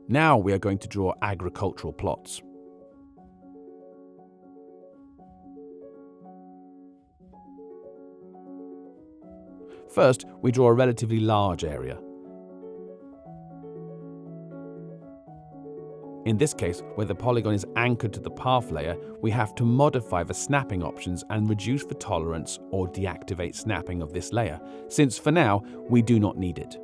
Now we are going to draw agricultural plots. First, we draw a relatively large area. In this case, where the polygon is anchored to the path layer, we have to modify the snapping options and reduce the tolerance or deactivate snapping of this layer, since for now, we do not need it.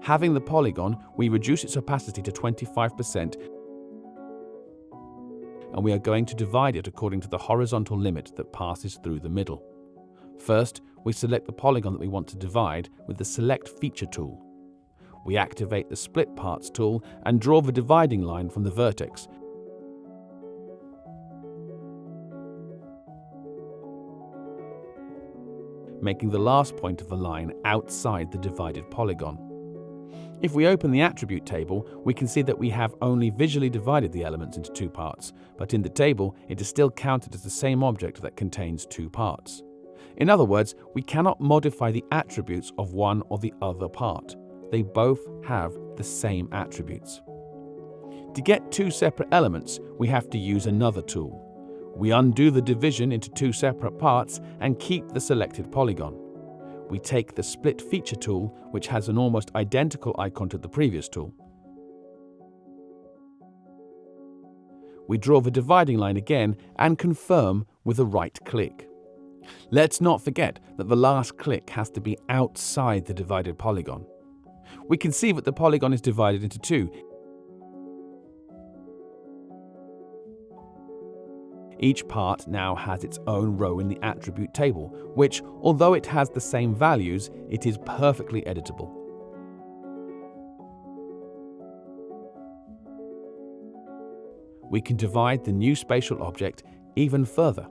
Having the polygon, we reduce its opacity to 25%, and we are going to divide it according to the horizontal limit that passes through the middle. First, we select the polygon that we want to divide with the Select Feature tool. We activate the Split Parts tool and draw the dividing line from the vertex. Making the last point of the line outside the divided polygon. If we open the attribute table, we can see that we have only visually divided the elements into two parts, but in the table it is still counted as the same object that contains two parts. In other words, we cannot modify the attributes of one or the other part. They both have the same attributes. To get two separate elements, we have to use another tool. We undo the division into two separate parts and keep the selected polygon. We take the Split Feature tool, which has an almost identical icon to the previous tool. We draw the dividing line again and confirm with a right click. Let's not forget that the last click has to be outside the divided polygon. We can see that the polygon is divided into two. Each part now has its own row in the attribute table, which, although it has the same values, it is perfectly editable. We can divide the new spatial object even further.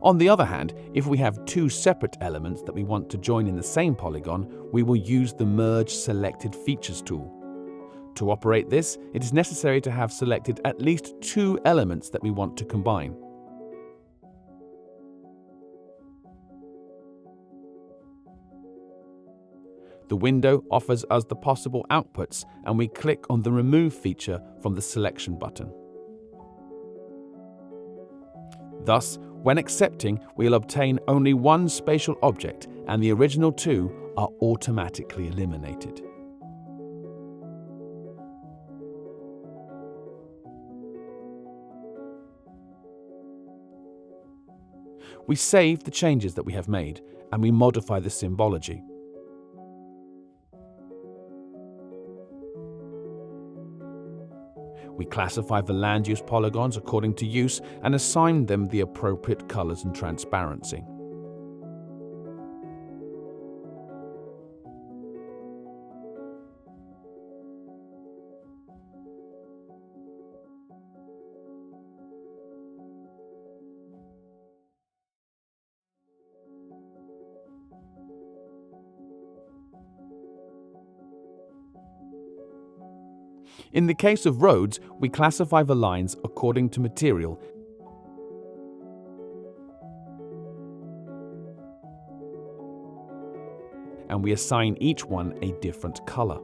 On the other hand, if we have two separate elements that we want to join in the same polygon, we will use the Merge Selected Features tool. To operate this, it is necessary to have selected at least two elements that we want to combine. The window offers us the possible outputs, and we click on the Remove feature from the Selection button. Thus, when accepting, we'll obtain only one spatial object, and the original two are automatically eliminated. We save the changes that we have made, and we modify the symbology. We classify the land use polygons according to use and assign them the appropriate colors and transparency. In the case of roads, we classify the lines according to material and we assign each one a different color.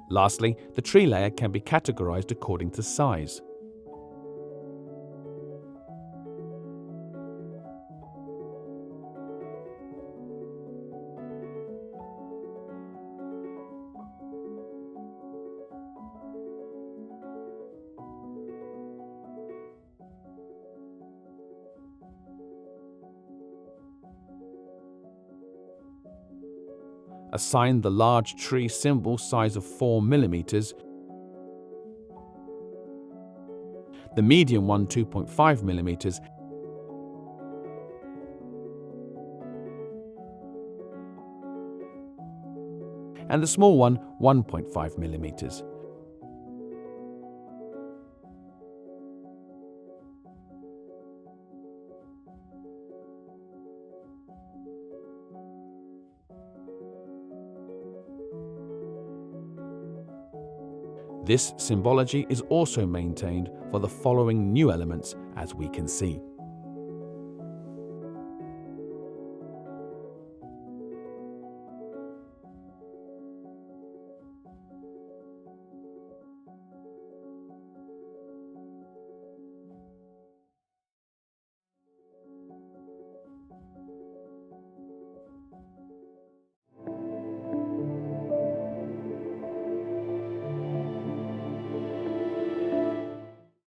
Lastly, the tree layer can be categorized according to size. assigned the large tree symbol size of 4 mm, the medium one 2.5 mm, and the small one 1.5 mm. This symbology is also maintained for the following new elements, as we can see.